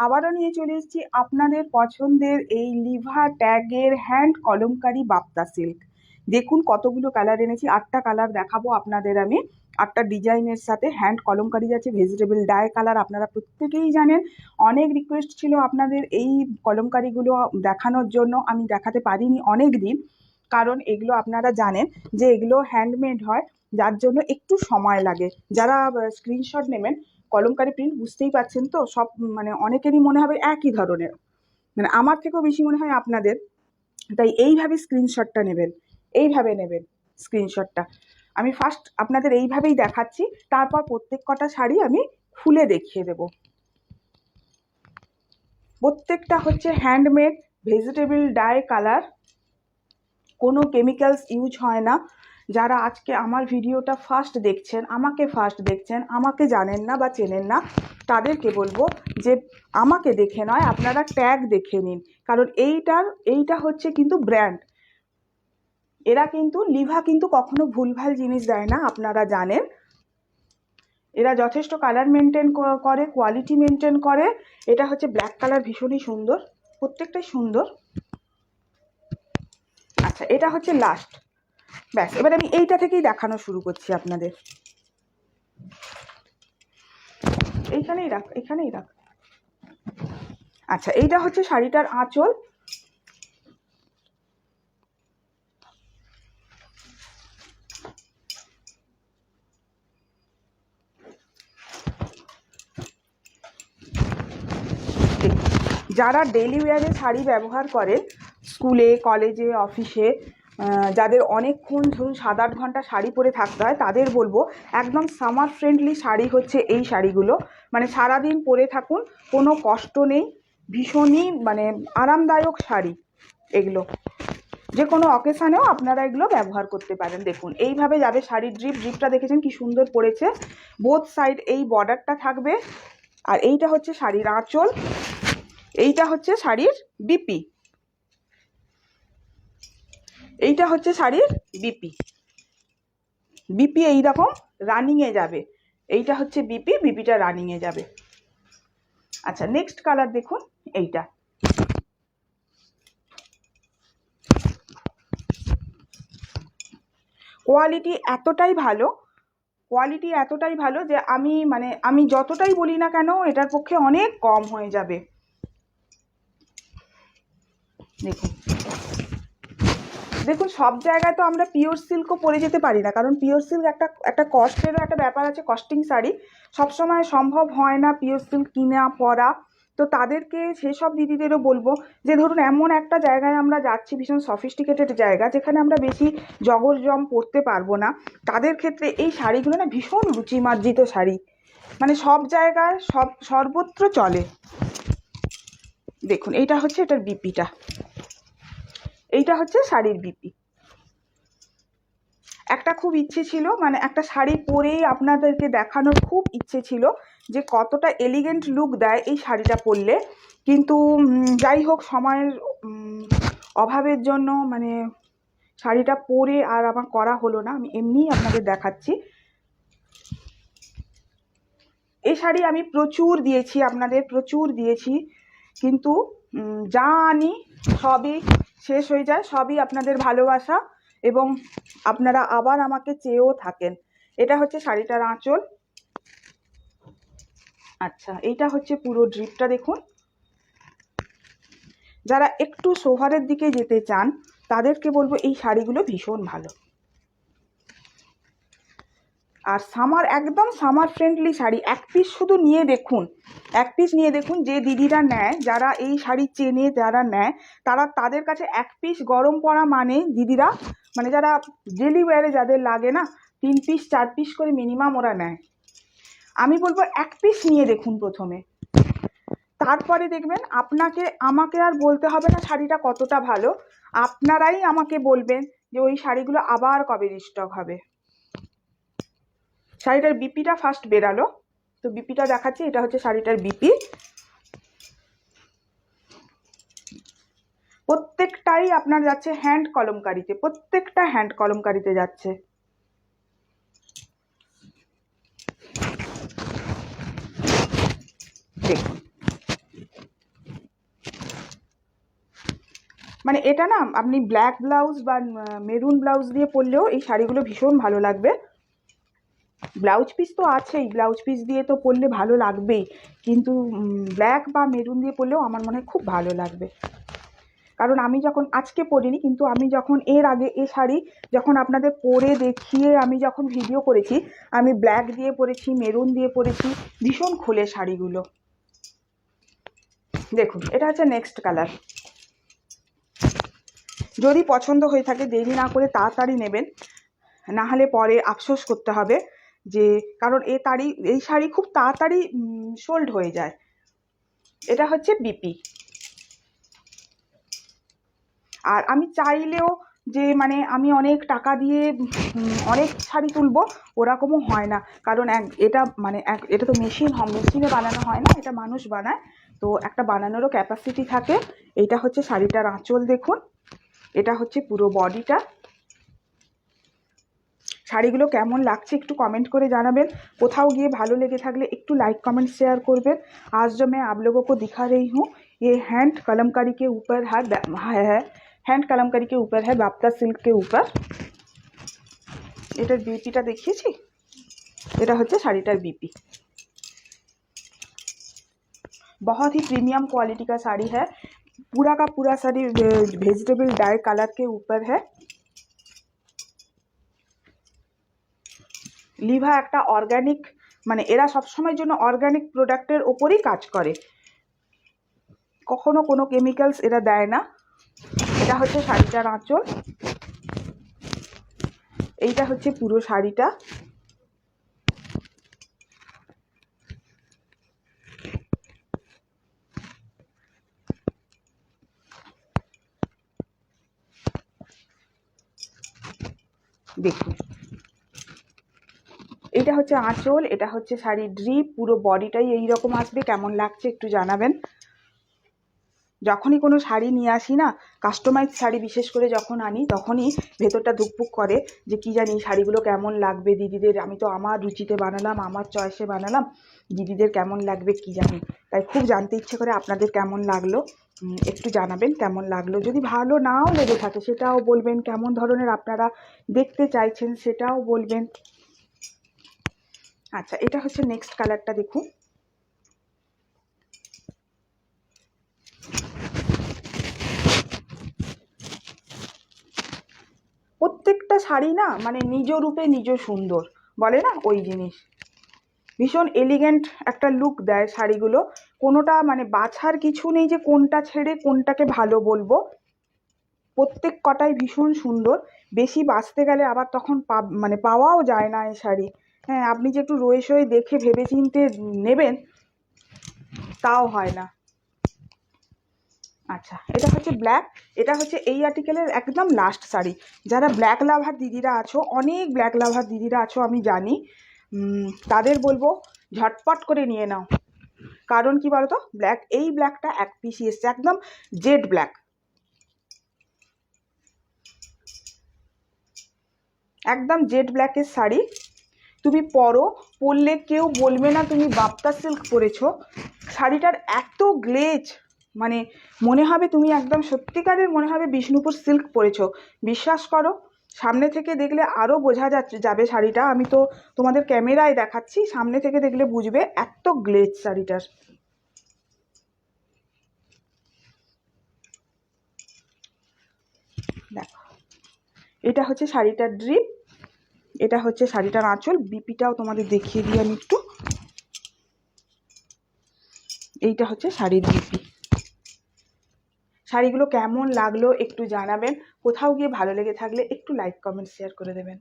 আবারও নিয়ে চলে এসেছি আপনাদের পছন্দের এই লিভা ট্যাগের হ্যান্ড কলমকারি বাপ্তা সিল্ক। দেখুন কতগুলো কালার এনেছি, 8টা কালার দেখাবো আপনাদের আমি। 8টা ডিজাইনের সাথে হ্যান্ড কলমকারি যাচ্ছে, ভেজিটেবল ডাই কালার। আপনারা প্রত্যেকেই জানেন, অনেক রিকোয়েস্ট ছিল আপনাদের এই কলমকারিগুলো দেখানোর জন্য। আমি দেখাতে পারিনি অনেক দিন, কারণ এগুলো আপনারা জানেন যে এগুলো হ্যান্ডমেড হয়, যার জন্য একটু সময় লাগে। যারা স্ক্রিনশট নেবেন কলমকারি প্রিন্ট, বুঝতেই পারছেন তো, সব মানে অনেকেরই মনে হবে একই ধরনের, মানে আমার থেকেও বেশি মনে হয় আপনাদের। তাই এইভাবে স্ক্রিনশটটা নেবেন, এইভাবে নেবেন স্ক্রিনশটটা। আমি ফার্স্ট আপনাদের এইভাবেই দেখাচ্ছি, তারপর প্রত্যেক কটা শাড়ি আমি খুলে দেখিয়ে দেব। প্রত্যেকটা হচ্ছে হ্যান্ডমেড ভেজিটেবল ডাই কালার, কোনো কেমিক্যালস ইউজ হয় না। যারা আজকে আমার ভিডিওটা ফার্স্ট দেখছেন, আমাকে জানেন না বা চেনেন না, তাদেরকে বলবো যে আমাকে দেখে নয়, আপনারা ট্যাগ দেখে নিন। কারণ এইটা হচ্ছে কিন্তু ব্র্যান্ড। এরা কিন্তু লিভা কিন্তু কখনো ভুলভাল জিনিস দেয় না, আপনারা জানেন। এরা যথেষ্ট কালার মেনটেন করে, কোয়ালিটি মেনটেন করে। এটা হচ্ছে ব্ল্যাক কালার, ভীষণই সুন্দর, প্রত্যেকটাই সুন্দর। আচ্ছা, এটা হচ্ছে লাস্ট। ব্যাস, এবার আমি এইটা থেকেই দেখানো শুরু করছি আপনাদের। এইখানেই রাখ। আচ্ছা, এইটা হচ্ছে শাড়িটার আঁচল। যারা ডেলি ওয়্যারে শাড়ি ব্যবহার করেন, স্কুলে, কলেজে, অফিসে, যাদের অনেকক্ষণ ধরুন 7-8 ঘন্টা শাড়ি পরে থাকতে হয়, তাদের বলবো একদম সামার ফ্রেন্ডলি শাড়ি হচ্ছে এই শাড়িগুলো। মানে সারাদিন পরে থাকুন, কোনো কষ্ট নেই, ভীষণই মানে আরামদায়ক শাড়ি এগুলো। যে কোনো অকেশানেও আপনারা এগুলো ব্যবহার করতে পারেন। দেখুন এইভাবে যাবে শাড়ির ড্রিপটা দেখেছেন কি সুন্দর পড়েছে। বোথ সাইড এই বর্ডারটা থাকবে। আর এইটা হচ্ছে শাড়ির আঁচল, এইটা হচ্ছে শাড়ির বিপি, এইটা হচ্ছে শাড়ির বিপি এইরকম রানিংয়ে যাবে। এইটা হচ্ছে বিপিটা রানিংয়ে যাবে। আচ্ছা, নেক্সট কালার দেখুন, এইটা। কোয়ালিটি এতটাই ভালো যে আমি যতটাই বলি না কেন এটার পক্ষে অনেক কম হয়ে যাবে। দেখুন সব জায়গায় তো আমরা পিওর সিল্কও পরে যেতে পারি না, কারণ পিওর সিল্ক একটা কস্টেরও একটা ব্যাপার আছে। কস্টিং শাড়ি সবসময় সম্ভব হয় না পিওর সিল্ক কিনা পরা। তো তাদেরকে, সেসব দিদিদেরও বলবো যে ধরুন এমন একটা জায়গায় আমরা যাচ্ছি, ভীষণ সফিস্টিকেটেড জায়গা, যেখানে আমরা বেশি জগরজম পরতে পারবো না, তাদের ক্ষেত্রে এই শাড়িগুলো না ভীষণ রুচিমার্জিত শাড়ি, মানে সব জায়গায় সর্বত্র চলে। দেখুন এইটা হচ্ছে এটার বিপিটা, এইটা হচ্ছে শাড়ির বিপি। একটা খুব ইচ্ছে ছিল, মানে একটা শাড়ি পরেই আপনাদেরকে দেখানোর খুব ইচ্ছে ছিল যে কতটা এলিগেন্ট লুক দেয় এই শাড়িটা পরলে। কিন্তু যাই হোক, সময়ের অভাবের জন্য মানে শাড়িটা পরে আর আমার করা হলো না। আমি এমনিই আপনাদের দেখাচ্ছি। এই শাড়ি আমি প্রচুর দিয়েছি, কিন্তু যা আনি সবই শেষ হয়ে যায়। সবই আপনাদের ভালোবাসা, এবং আপনারা আবার আমাকে চেয়েও থাকেন। এটা হচ্ছে শাড়িটার আঁচল। আচ্ছা, এইটা হচ্ছে পুরো ড্রিপটা দেখুন। যারা একটু সোভারের দিকে যেতে চান তাদেরকে বলবো এই শাড়িগুলো ভীষণ ভালো। আর একদম সামার ফ্রেন্ডলি শাড়ি। এক পিস নিয়ে দেখুন, যে দিদিরা নেয়, যারা এই শাড়ি চেনে, যারা নেয়, তাদের কাছে এক পিস গরম পড়া মানে দিদিরা, মানে যারা ডেলি ওয়্যারে যাদের লাগে না, 3 পিস 4 পিস করে মিনিমাম ওরা নেয়। আমি বলবো এক পিস নিয়ে দেখুন প্রথমে, তারপরে দেখবেন আমাকে আর বলতে হবে না শাড়িটা কতটা ভালো। আপনারাই আমাকে বলবেন যে ওই শাড়িগুলো আবার কবে রিস্টক হবে। শাড়িটার বিপিটা ফার্স্ট বেরালো, তো বিপিটা দেখাচ্ছি। এটা হচ্ছে শাড়িটার বিপি। প্রত্যেকটাই আপনার যাচ্ছে হ্যান্ড কলমকারিতে, প্রত্যেকটা হ্যান্ড কলমকারিতে যাচ্ছে। দেখুন মানে এটা না আপনি ব্ল্যাক ব্লাউজ বা মেরুন ব্লাউজ দিয়ে পরলেও এই শাড়িগুলো ভীষণ ভালো লাগবে। ব্লাউজ পিস তো আছেই, ব্লাউজ পিস দিয়ে তো পরলে ভালো লাগবেই, কিন্তু ব্ল্যাক বা মেরুন দিয়ে পরলেও আমার মনে হয় খুব ভালো লাগবে। কারণ আমি যখন আজকে পরিনি, কিন্তু আমি যখন এর আগে এ শাড়ি যখন আপনাদের পরে দেখিয়ে আমি যখন ভিডিও করেছি, আমি ব্ল্যাক দিয়ে পরেছি, মেরুন দিয়ে পরেছি, ভীষণ খোলে শাড়িগুলো। দেখুন এটা হচ্ছে নেক্সট কালার। যদি পছন্দ হয়ে থাকে দেরি না করে তাড়াতাড়ি নেবেন, না হলে পরে আফসোস করতে হবে, যে কারণ এই শাড়ি খুব তাড়াতাড়ি সোল্ড হয়ে যায়। এটা হচ্ছে বিপি। আর আমি চাইলেও যে মানে আমি অনেক টাকা দিয়ে অনেক শাড়ি তুলবো ওরকমও হয় না, কারণ এটা তো মেশিনে বানানো হয় না, এটা মানুষ বানায়, তো একটা বানানোরও ক্যাপাসিটি থাকে। এইটা হচ্ছে শাড়িটার আঁচল, দেখুন এটা হচ্ছে পুরো বডিটা। শাড়িগুলো কেমন লাগছে একটু কমেंट করে জানাবেন। কোথাও गए ভালো লেগে থাকলে একটু लाइक कमेंट शेयर করবেন। आज जो मैं आप लोगों को दिखा रही हूँ ये हैंड कलमकारी के ऊपर है हैंड कलमकारी के ऊपर है बाप्ता सिल्क के ऊपर। এটার বিপিটা দেখিয়েছি, এটা হচ্ছে শাড়িটার বিপি। बहुत ही प्रीमियम क्वालिटी का साड़ी है, पूरा का पूरा साड़ी वेजिटेबल डाई कलर के ऊपर है। লিভা একটা অর্গানিক, মানে এরা সবসময়ের জন্য অর্গানিক প্রোডাক্টের ওপরই কাজ করে, কখনো কোনো কেমিক্যালস এরা দেয় না। এটা হচ্ছে শাড়িটার আঁচল, এইটা হচ্ছে পুরো শাড়িটা। দেখুন এটা হচ্ছে আঁচল, এটা হচ্ছে শাড়ির ড্রিপ, পুরো বডিটাই এইরকম আসবে। কেমন লাগছে একটু জানাবেন। যখনই কোনো শাড়ি নিয়ে আসি না, কাস্টমাইজ শাড়ি বিশেষ করে যখন আনি, তখনই ভেতরটা ধুকপুক করে যে কি জানি শাড়িগুলো কেমন লাগবে দিদিদের। আমি তো আমার রুচিতে বানালাম, আমার চয়েসে বানালাম, দিদিদের কেমন লাগবে কি জানি, তাই খুব জানতে ইচ্ছে করে আপনাদের কেমন লাগলো একটু জানাবেন। কেমন লাগলো, যদি ভালো নাও লেগে থাকে সেটাও বলবেন, কেমন ধরনের আপনারা দেখতে চাইছেন সেটাও বলবেন। আচ্ছা এটা হচ্ছে নেক্সট কালারটা, দেখুন প্রত্যেকটা শাড়ি না মানে নিজ রূপে নিজ সুন্দর, বলে না ওই জিনিস। ভীষণ এলিগেন্ট একটা লুক দেয় শাড়িগুলো, কোনোটা মানে বাছার কিছু নেই যে কোনটা ছেড়ে কোনটাকে ভালো বলবো, প্রত্যেক কটাই ভীষণ সুন্দর। বেশি বাছতে গেলে আবার তখন মানে পাওয়াও যায় না এই শাড়ি। হ্যাঁ আপনি যে একটু রয়ে সয়ে দেখে ভেবে চিনতে নেবেন তাও হয় না। আচ্ছা এটা হচ্ছে ব্ল্যাক, এটা হচ্ছে এই আর্টিকেলের একদম লাস্ট শাড়ি। যারা ব্ল্যাক লাভার দিদিরা আছো, অনেক ব্ল্যাক লাভার দিদিরা আছো আমি জানি, তাদের বলবো ঝটপট করে নিয়ে নাও। কারণ কি বলতো, এই ব্ল্যাকটা এক পিসি এসছে, একদম জেড ব্ল্যাক, একদম জেড ব্ল্যাকের শাড়ি। তুমি পরলে কেউ বলবে না তুমি বাপ্তা সিল্ক পরেছো। শাড়িটার এত গ্লেজ, মানে মনে হবে তুমি একদম সত্যিকারের মনে হবে বিষ্ণুপুর সিল্ক পরেছো। বিশ্বাস করো, সামনে থেকে দেখলে আরও বোঝা যাবে শাড়িটা। আমি তো তোমাদের ক্যামেরায় দেখাচ্ছি, সামনে থেকে দেখলে বুঝবে এত গ্লেজ শাড়িটার। দেখো এটা হচ্ছে শাড়িটার ড্রিপ, এটা হচ্ছে শাড়িটার আঁচল। বিপিটাও তোমাদের দেখিয়ে দিই আমি একটু, এইটা হচ্ছে শাড়ির বিপি। শাড়িগুলো কেমন লাগলো একটু জানাবেন। কোথাও গিয়ে ভালো লেগে থাকলে একটু লাইক কমেন্ট শেয়ার করে দেবেন।